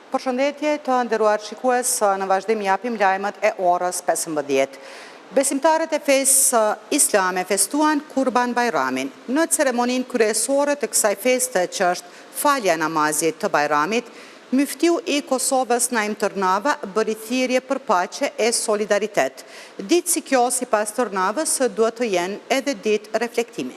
Përshëndetje të nderuar shikues, në vazhdim japim lajmet e orës 15. Besimtarët e fesë islame festuan Kurban Bajramin. Në ceremoninë kryesore të kësaj feste që është falja namazit të Bajramit, Muftiu i Kosovës Naim Tërnava bëri thirrje për paqe e solidaritet. Ditë si kjo, sipas Tërnavës, duhet të jenë edhe ditë reflektimi.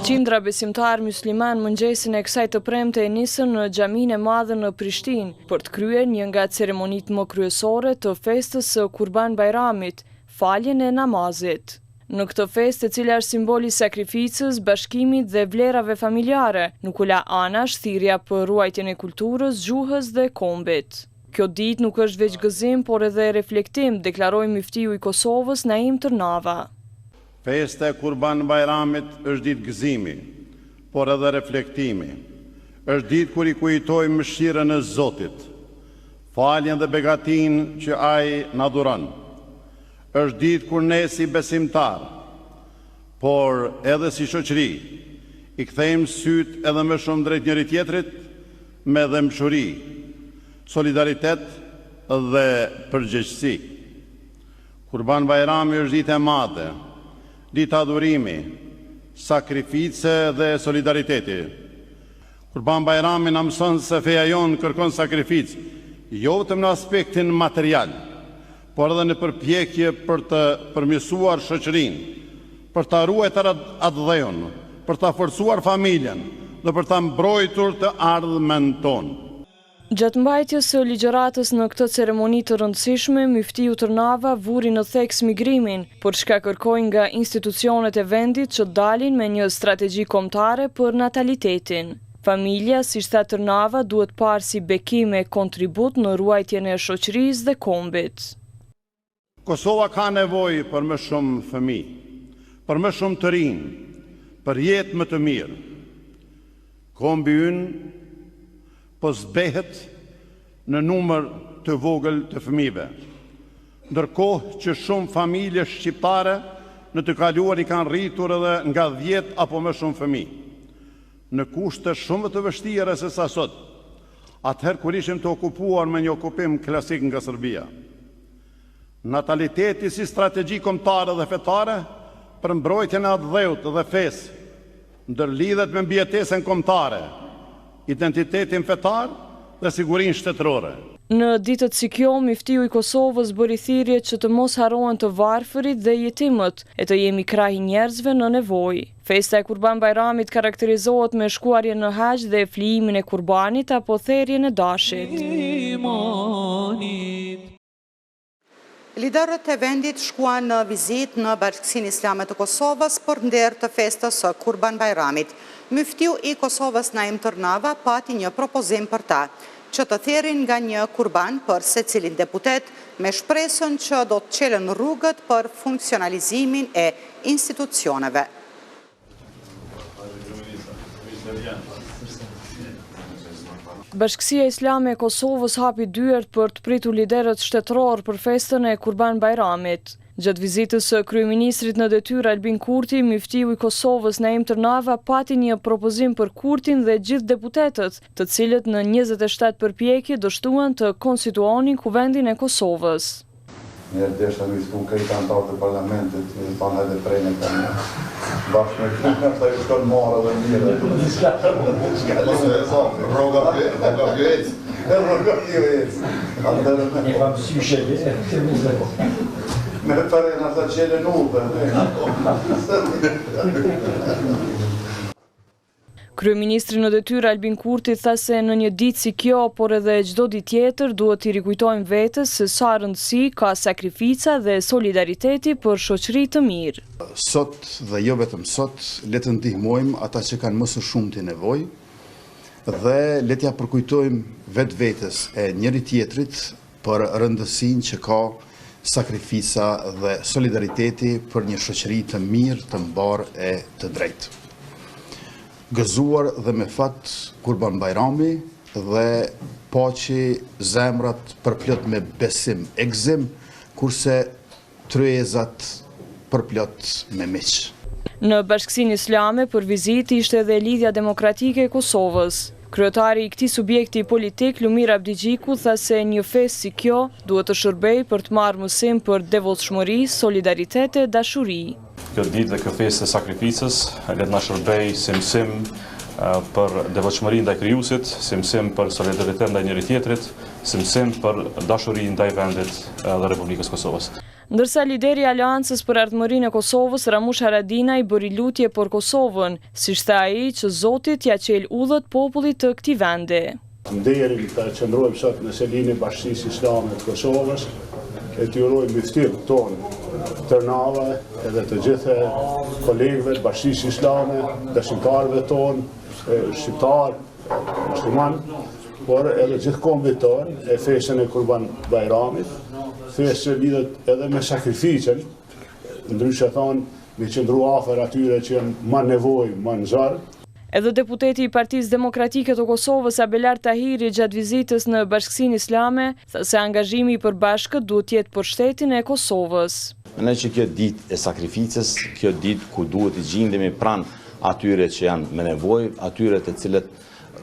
Qindra besimtar musliman mëngjesin e kësaj të premte e nisën në xhaminë e madhe në Prishtinë për të kryer një nga ceremonitë më kryesore të festës së Kurban Bajramit, faljen e namazit. Në këtë festë, e cila është simboli i sakrificës, bashkimit dhe vlerave familjare, nuk u la anash thirrja për ruajtjen e kulturës, gjuhës dhe kombit. Kjo ditë nuk është veç gëzim, por edhe reflektim, deklaroi Muftiu i Kosovës Naim Tërnava. Festa e Kurban Bajramit është ditë gëzimi, por edhe reflektimi. Është ditë kur i kujtojmë mëshirën e Zotit, faljen dhe begatin që ai na dhuron. Është ditë kur ne si besimtar, por edhe si shoqëri, i kthejmë syt edhe më shumë drejt njëri tjetrit me dëmshuri, solidaritet dhe përgjegjësi. Kurban Bajrami është ditë e madhe, ditë adhurimi, sakrifice dhe solidariteti. Kurban Bajrami na mëson se feja jonë kërkon sakrificë, jo vetëm në aspektin material, por edhe në përpjekje për të përmirësuar shoqërinë, për ta ruajtur atë dheun, për ta forcuar familjen dhe për ta mbrojtur të ardhmen tonë. Gjatë mbajtjes së ligjëratës në këtë ceremoni të rëndësishme, Muftiu Tërnava vuri në theks migrimin, por çka kërkoi nga institucionet e vendit që dalin me një strategji kombëtare për natalitetin. Familja, si tha Tërnava, duhet parë si bekim e kontribut në ruajtjen e shoqërisë dhe kombit. Kosova ka nevojë për më shumë fëmijë, për më shumë të rinj, për jetë më të mirë. Kombi ynë po zbehet në numër të vogël të fëmijëve, ndërkohë që shumë familje shqiptare në të kaluar i kanë rritur edhe nga 10 apo më shumë fëmijë, në kushte shumë të vështira se sa sot, atëherë kur ishim të okupuar me një okupim klasik nga Serbia. Nataliteti si strategji kombëtare dhe fetare për mbrojtjen e atë dheut dhe fesë, ndërlidhet me mbijetesën kombëtare, identitetin fetar dhe sigurinë shtetërore. Në ditët si kjo, Muftiu i Kosovës bëri thirrje që të mos harrohen të varfërit dhe jetimët, e të jemi krah i njerëzve në nevojë. Festa e Kurban Bajramit karakterizohet me shkuarjen në haxh dhe flijimin e kurbanit apo therrjen e dashit. Liderët e vendit shkuan në vizitë në Bashkinë Islame të Kosovës për nder të festës së Kurban Bajramit. Muftiu i Kosovës Naim Tërnava pati një propozim për ta, që të therrin nga një kurban për secilin deputet, me shpresën që do të çelen rrugët për funksionalizimin e institucioneve. Bashkësia Islame e Kosovës hapi dyert për të pritur liderët shtetëror për festën e Kurban Bajramit. Gjatë vizitës së kryeministrit në detyrë Albin Kurti, Muftiu i Kosovës Naim Tërnava pati një propozim për Kurtin dhe gjithë deputetët, të cilët në 27 përpjekje dështuan të konstituonin Kuvendin e Kosovës. Njerë desha në istu krejtë antarë të parlamentit, në thonë edhe prejnë e kanë bashkë me këtë, ta ju shkonë marë dhe mire. Roga pjec. Një famë syshe, Me përrejnë ata qele nupe. Kryeministri në detyrë Albin Kurti tha se në një ditë si kjo, por edhe çdo ditë tjetër, duhet t'i rikujtojmë vetes se sa rëndësi ka sakrifica dhe solidariteti për shoqëri të mirë. Sot dhe jo vetëm sot, le të ndihmojmë ata që kanë më së shumti nevojë dhe le t'ja përkujtojmë vetvetes e njëri tjetrit për rëndësinë që ka sakrifica dhe solidariteti për një shoqëri të mirë, të mbarë e të drejtë. Gëzuar dhe me fat Kurban Bajrami dhe paqi zemrat përplot me besim e gëzim, kurse tryezat përplot me miq. Në Bashkësinë Islame për vizitë ishte edhe Lidhja Demokratike e Kosovës. Kryetari i këtij subjekti politik, Lumir Abdigjiku, tha se një festë si kjo duhet të shërbejë për të marrë mësim për devotshmëri, solidaritet e dashuri. Kjo ditë dhe kjo festë e sakrificës le të na shërbejë si mësim për devotshmëri ndaj krijuesit, si mësim për solidaritet ndaj njëri tjetrit, si mësim për dashuri ndaj vendit dhe Republikës Kosovës. Ndërsa lideri i Aleancës për Ardhmërinë e Kosovës, Ramush Haradinaj, bëri lutje për Kosovën, siç tha ai që Zoti t'ia qel udhët popullit të këtij vendi. Nderin të qëndrojmë sot në selinë e Bashkisë Islame të Kosovës, e të urojmë mbështetjen tonë Tërnava edhe të gjithë kolegëve të Bashkisë Islame, dashnitarëve tonë, shqiptar, musliman, por edhe gjithë kombit tonë e festën e Kurban Bajramit. Festë që lidhet edhe me sakrificën, ndryshe thonë me qëndru afër atyre që janë më nevojë, më në zjarr. Edhe deputeti i Partisë Demokratike të Kosovës, Abelar Tahiri, gjatë vizitës në Bashkësinë Islame, tha se angazhimi i përbashkët duhet të jetë për shtetin e Kosovës. Mendoj që kjo ditë e sakrificës, kjo ditë ku duhet të gjendemi pranë atyre që janë me nevojë, atyre të cilët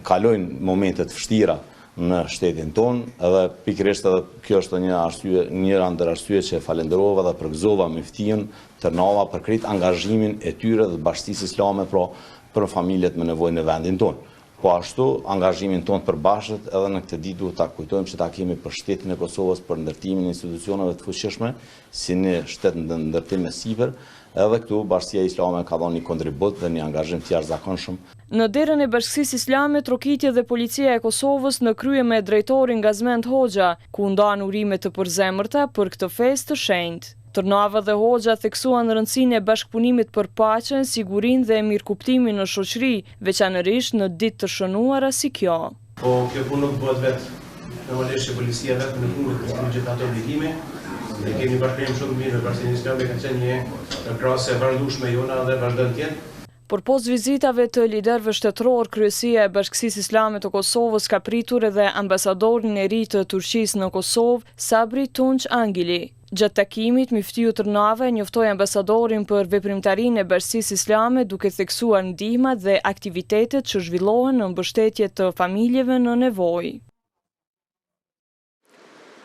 kalojnë momente të vështira në shtetin tonë, edhe pikërisht edhe kjo është njëra ndër arsye që falenderova dhe përgëzova me ftihën Tërnava për krejt angazhimin e tyre dhe Bashkisë Islame për familjet me nevojë në vendin tonë. Po ashtu, angazhimin tonë të përbashkët edhe në këtë ditë duhet ta kujtojmë që ta kemi për shtetin e Kosovës, për ndërtimin e institucioneve të fuqishme, si një shtet në ndërtim me sipër, edhe këtu Bashkia Islame ka dhënë një kontribut dhe një angazhim të jashtëzakonshëm. Në derën e Bashkisë Islame, trokitje dhe policia e Kosovës në krye me drejtorin Gazmend Hoxha, ku ndan urime të përzemërta për këtë festë të shenjtë. Tërnava dhe Hoxha theksuan rëndësinë e bashkëpunimit për paqen, sigurinë dhe mirëkuptimin në shoqëri, veçanërisht në ditë të shënuara si kjo. Po kjo punë nuk bëhet vetë. Normalisht policia vetë nuk mund të kryejë gjithë ato obligime. Ne kemi bashkëpunim shumë mirë me Bashkinë Islame, ka qenë një krahasë e vazhdueshme jona dhe vazhdon të jetë. Por pos vizitave të liderëve shtetëror, kryesia e Bashkësisë Islame të Kosovës ka pritur edhe ambasadorin e ri të Turqisë në Kosovë, Sabri Tunç Angili. Gjatë takimit, Miftiu Tërnava njoftoi ambasadorin për veprimtarinë e Bashkisë Islame, duke theksuar ndihmat dhe aktivitetet që zhvillohen në mbështetje të familjeve në nevojë.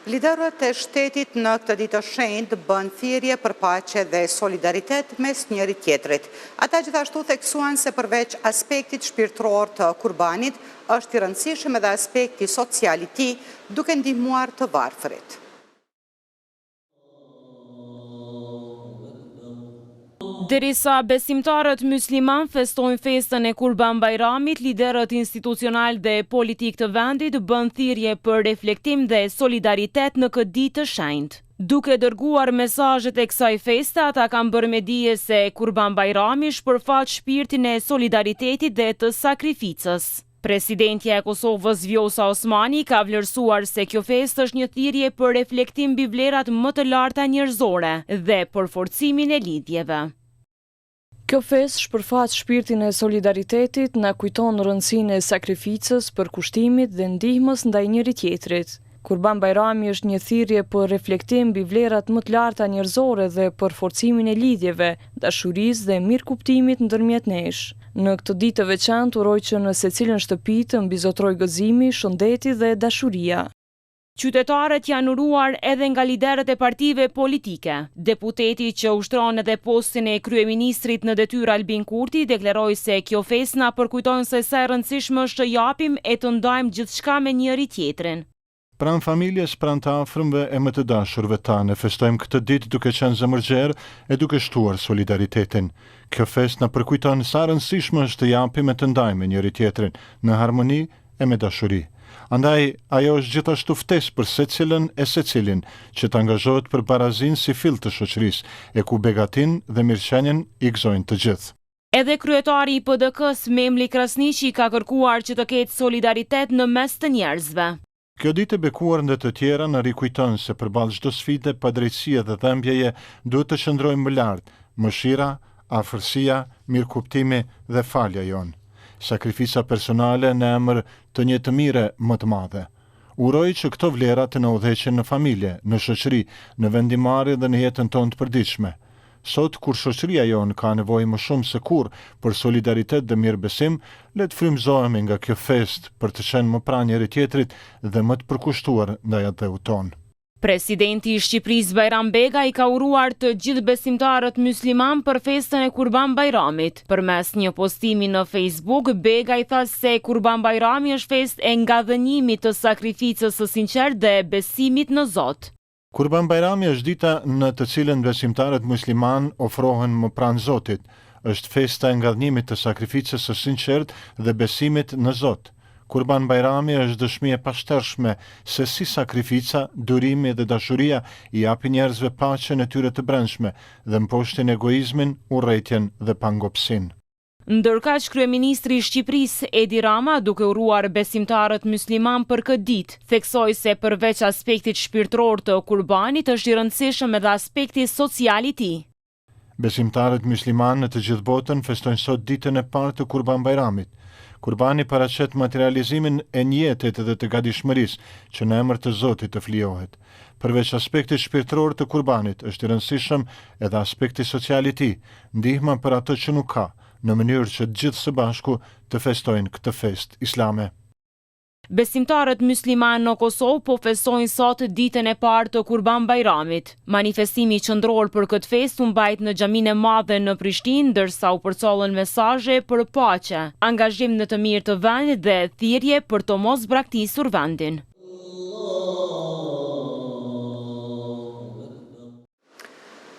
Liderët e shtetit në këtë ditë të shenjtë bën thirrje për paqe dhe solidaritet mes njëri tjetrit. Ata gjithashtu theksuan se përveç aspektit shpirtëror të kurbanit, është i rëndësishëm edhe aspekti social i tij, duke ndihmuar të varfërit. Derisa besimtarët musliman festojnë festën e Kurban Bajramit, liderët institucional dhe politik të vendit bën thirrje për reflektim dhe solidaritet në këtë ditë të shenjtë. Duke dërguar mesazhet e kësaj feste, ata kanë bërë me dije se Kurban Bajrami shpërfaq shpirtin e solidaritetit dhe të sakrificës. Presidentja e Kosovës Vjosa Osmani ka vlerësuar se kjo festë është një thirrje për reflektim mbi vlerat më të larta njerëzore dhe për forcimin e lidhjeve. Kjo festë shpërfaq shpirtin e solidaritetit, na kujton rëndësinë e sakrificës, përkushtimit dhe ndihmës ndaj njëri tjetrit. Kurban Bajrami është një thirrje për reflektim mbi vlerat më të larta njerëzore dhe për forcimin e lidhjeve, dashurisë dhe mirëkuptimit ndërmjet nesh. Në këtë ditë të veçantë uroj që në secilën shtëpi të mbizotrojë gëzimi, shëndeti dhe dashuria. Qytetarët janë uruar edhe nga liderët e partive politike. Deputeti që ushtron edhe postin e kryeministrit në detyrë Albin Kurti deklaroi se kjo festë na përkujton se sa e rëndësishme është të japim e të ndajmë gjithçka me njëri tjetrin. Pranë familjes, pranë të afërmve e më të dashurve tanë, festojmë këtë ditë duke qenë zemërgjerë e duke shtuar solidaritetin. Kjo festë na përkujton sa rëndësishme është të japim e të ndajmë njëri tjetrin në harmoni e me dashuri. Andaj, ajo është gjithashtu ftesë për secilën e secilin që të angazhohet për barazinë si fill të shoqërisë, e ku begatin dhe mirëqenien i gëzojnë të gjithë. Edhe kryetari i PDK-s Memli Krasniqi ka kërkuar që të ketë solidaritet në mes të njerëzve. Kjo ditë e bekuar ndë të tjera në rikujton se përballë çdo sfide, padrejtësie dhe dhëmbjeje duhet të qëndrojmë më lart, mëshira, afërsia, mirëkuptimi dhe falja jonë. Sakrifica personale në emër të një të mire më të madhe. Uroj që këto vlera të na udhëheqin në familje, në shoqëri, në vendimarrje dhe në jetën tonë të përditshme. Sot, kur shoqëria jonë ka nevojë më shumë se kurrë për solidaritet dhe mirëbesim, le të frymëzohemi nga kjo festë për të qenë më pranë njëri tjetrit dhe më të përkushtuar ndaj atëut tonë. Presidenti i Shqipërisë Bajram Bega i ka uruar të gjithë besimtarët musliman për festën e Kurban Bajramit. Përmes një postimi në Facebook, Bega i tha se Kurban Bajrami është festë e ngadhënimit të sakrificës së sinqertë dhe besimit në Zot. Kurban Bajrami është dita në të cilën besimtarët musliman ofrohen më pranë Zotit. Është festa e ngadhënimit të sakrificës së sinqertë dhe besimit në Zot. Kurban Bajrami është dëshmi e pashtershme se si sakrifica, durimi dhe dashuria i japin njerëzve paqen e tyre të brendshme dhe mposhtin egoizmin, urrëtitjen dhe pangopsinë. Ndërkaq kryeministri i Shqipërisë Edi Rama, duke uruar besimtarët musliman për këtë ditë, theksoi se përveç aspektit shpirtëror të kurbanit është i rëndësishëm edhe aspekti social i tij. Besimtarët musliman në të gjithë botën festojnë sot ditën e parë të Kurban Bajramit. Kurbani paraqet materializimin e njëjetit dhe të gatishmërisë që në emër të Zotit të flijohet. Përveç aspektit shpirtëror të kurbanit, është i rëndësishëm edhe aspekti social i tij, ndihma për atë që nuk ka, në mënyrë që të gjithë së bashku të festojnë këtë festë islame. Besimtarët musliman në Kosovë po festojnë sot ditën e parë të Kurban Bajramit. Manifestimi qendror për këtë festë u mbajt në xhaminë e madhe në Prishtinë, ndërsa u përcollën mesazhe për paqe, angazhim në të mirë të vendit dhe thirrje për të mos braktisur vendin.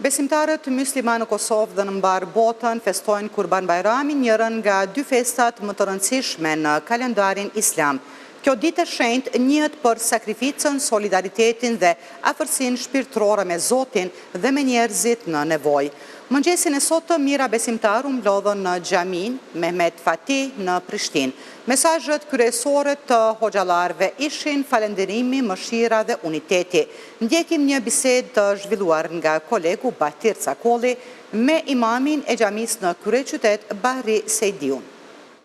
Besimtarët musliman në Kosovë dhe në mbar botën festojnë Kurban Bajramin, njërën nga dy festat më të rëndësishme në kalendarin islam. Kjo ditë e shenjtë njihet për sakrificën, solidaritetin dhe afërsinë shpirtërore me Zotin dhe me njerëzit në nevojë. Mëngjesin e sotëm mira besimtarë u mblodhën në xhamin Mehmet Fatih në Prishtinë. Mesazhet kryesore të hoxhallarëve ishin falënderimi, mëshira dhe uniteti. Ndjekim një bisedë të zhvilluar nga kolegu Batir Cakolli me imamin e xhamisë në kryeqytet Bahri Sejdiun.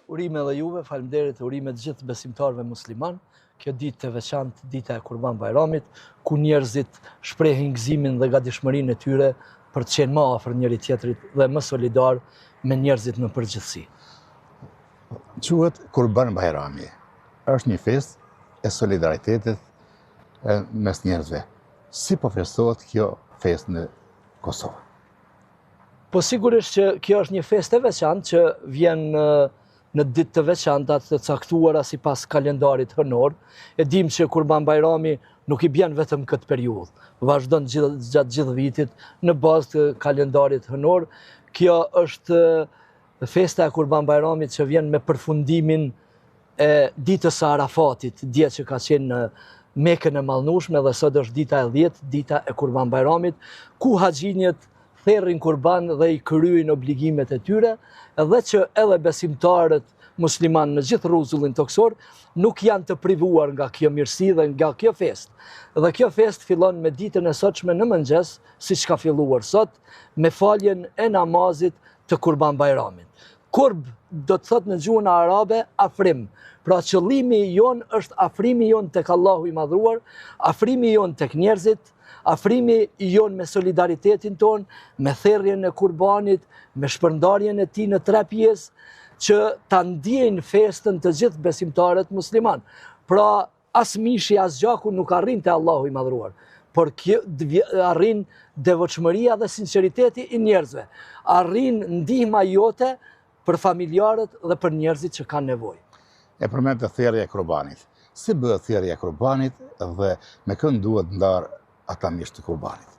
Urime dhe juve, faleminderit, urime të gjithë besimtarëve musliman. Kjo ditë të veçantë, dita e Kurban Bajramit, ku njerëzit shprehin gëzimin dhe gatishmërinë e tyre për të qenë më afër njëri tjetrit dhe më solidar me njerëzit në përgjithësi. Quhet Kurban Bajrami. Është një festë e solidaritetit mes njerëzve. Si po festohet kjo festë në Kosovë? Po sigurisht që kjo është një festë e veçantë që vjen në ditë të veçanta të caktuara sipas kalendarit hënor. E dim që Kurban Bajrami nuk i bjen vetëm këtë periudhë, vazhdon gjatë gjithë vitit në bazë të kalendarit hënor. Kjo është festa e Kurban Bajramit që vjen me përfundimin e ditës së Arafatit, dje që ka qenë në Mekën e mallnueshme dhe sot është dita e 10, dita e Kurban Bajramit, ku haxhinjet therrin kurban dhe i kryejnë obligimet e tyre, edhe që edhe besimtarët musliman në gjithë rrezullin toksor nuk janë të privuar nga kjo mirësi dhe nga kjo festë. Dhe kjo festë fillon me ditën e sotshme në mëngjes, siç ka filluar sot, me faljen e namazit të Kurban Bajramit. Kurb do të thotë në gjuhën arabe afrim. Pra qëllimi jon është afrimi jon tek Allahu i madhruar, afrimi jon tek njerëzit, afrimi jon me solidaritetin ton, me therrjen e kurbanit, me shpërndarjen e tij në 3 pjesë, që ta ndjejnë festën të gjithë besimtarët musliman. Pra as mishi as gjaku nuk arrin te Allahu i madhruar, por arrin devotshmëria dhe sinqeriteti i njerëzve. Arrin ndihma jote për familjarët dhe për njerëzit që kanë nevojë. E përmend të thjerrja e kurbanit. Si bëhet thjerrja e kurbanit dhe me kënd duhet ndar ata mish të kurbanit?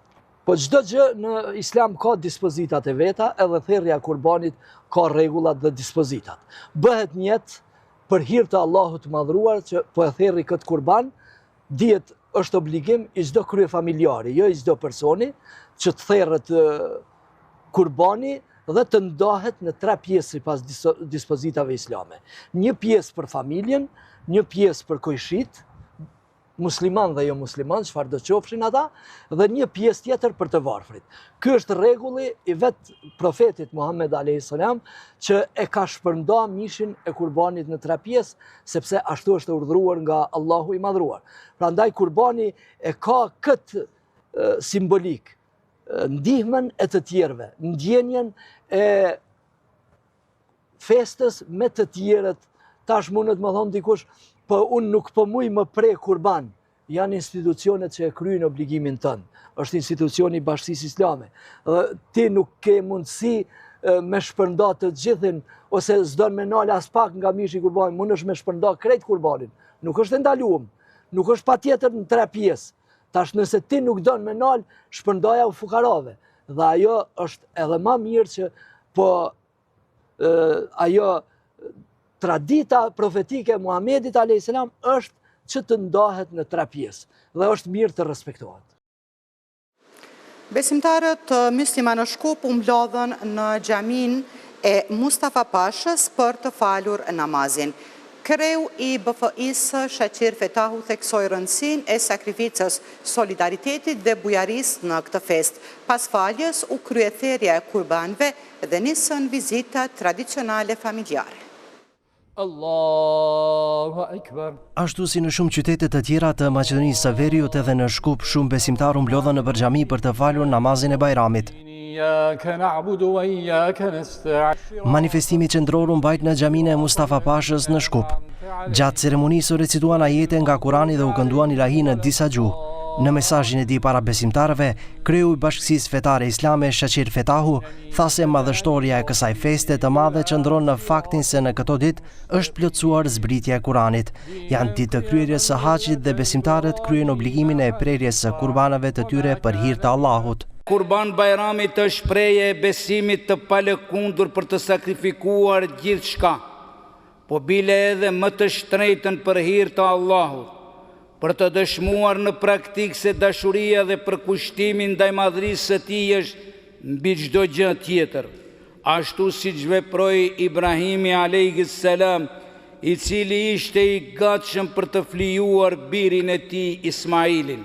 Po çdo gjë në Islam ka dispozitat e veta, edhe thjerrja e kurbanit ka rregullat dhe dispozitat. Bëhet njët për hir të Allahut të madhruar që po e thjerrë këtë kurban, dihet është obligim i çdo kryefamiljari, jo i çdo personi, që të thjerrët kurbani dhe të ndahet në 3 pjesë sipas dispozitave islame. Një pjesë për familjen, një pjesë për kojshit, musliman dhe jo musliman, çfarë do qofshin ata, dhe një pjesë tjetër për të varfrit. Ky është rregulli i vet profetit Muhammed a.s. që e ka shpërnda mishin e kurbanit në 3 pjesë, sepse ashtu është urdhëruar nga Allahu i madhruar. Prandaj kurbani e ka këtë simbolik ndihmen e të tjerve, ndjenjen e festës me të tjerët. Tash mundet më thonë dikush, po unë nuk po muj më prej kurban. Janë institucionet që e kryjnë obligimin tënë. Është institucioni i Bashkisë Islame. Dhe ti nuk ke mundësi me shpërnda të gjithin, ose s'don me nalë as pak nga mishi kurbanin, mund është me shpërnda krejt kurbanin. Nuk është ndaluar, nuk është patjetër në 3 pjesë. Tash nëse ti nuk don me nalë, shpërndaja u fukarave. Dhe ajo është edhe më mirë që ajo tradita profetike e Muhamedit a.s. është që të ndahet në 3 pjesë dhe është mirë të respektohet. Besimtarët muslimanë në Shkup u mblodhën në xhamin e Mustafa Pashës për të falur namazin. Kreu i BFI-së Shaqir Fetahu theksoi rëndësinë e sakrificës, solidaritetit dhe bujarisë në këtë fest. Pas faljes u krye thirrja e kurbanëve dhe nisën vizita tradicionale familjare. Allahu Akbar. Ashtu si në shumë qytete të tjera të Maqedonisë së Veriut, edhe në Shkup shumë besimtarë u mblodhën në xhami për të falur namazin e Bajramit. Manifestimi qendror u mbajt në xhaminë e Mustafa Pashës në Shkup. Gjatë ceremonisë u recituan ajete nga Kurani dhe u kënduan ilahi në disa gjuhë. Në mesazhin e tij para besimtarëve, kreu i Bashkisë Fetare Islame Shaqir Fetahu tha se madhështoria e kësaj feste të madhe qëndron në faktin se në këto ditë është plotësuar zbritja e Kuranit. Janë ditë të kryerjes së haxhit dhe besimtarët kryejnë obligimin e prerjes së kurbanëve të tyre për hir të Allahut. Kurban Bajramit është shprehje e besimit të palëkundur për të sakrifikuar gjithçka, po bile edhe më të shtrenjtën për hir të Allahut, për të dëshmuar në praktikë se dashuria dhe përkushtimi ndaj madhërisë së tij është mbi çdo gjë tjetër, ashtu siç veproi Ibrahimi alayhis salam, i cili ishte i gatshëm për të flijuar birin e tij Ismailin.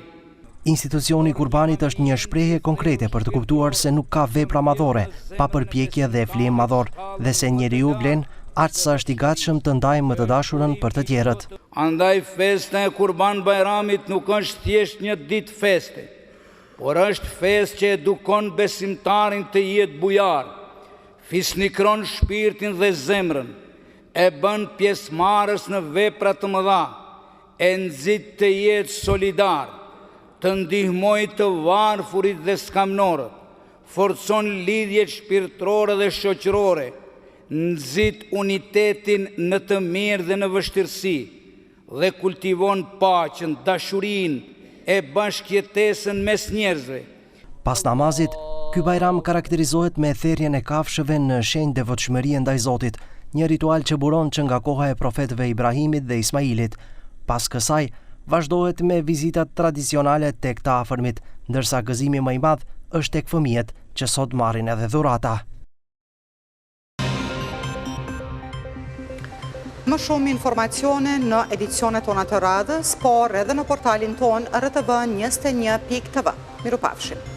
Institucioni i kurbanit është një shprehje konkrete për të kuptuar se nuk ka vepra madhore, pa përpjekje dhe flim madhor, dhe se njeriu vlen aq sa është i gatshëm të ndajë më të dashurën për të tjerët. Andaj festa e Kurban Bajramit nuk është thjesht një ditë feste, por është festë që edukon besimtarin të jetë bujar, fisnikron shpirtin dhe zemrën, e bën pjesëmarrës në vepra të mëdha, e nxit të jetë solidar, të ndihmoj të varfurit dhe skamnorët, forcon lidhjet shpirtërore dhe shoqërore, nxit unitetin në të mirë dhe në vështirësi, dhe kultivon paqen, dashurinë e bashkëjetesën mes njerëzve. Pas namazit, ky bajram karakterizohet me therrjen e kafshëve në shenjë devotshmërie ndaj Zotit, një ritual që buron që nga koha e profetëve Ibrahimit dhe Ismailit. Pas kësaj, vazhdohet me vizitat tradicionale tek të afërmit, ndërsa gëzimi më i madh është tek fëmijët që sot marrin edhe dhurata. Më shumë informacione në edicionet tona të radhës, por edhe në portalin ton rtv21.tv. Mirupafshim.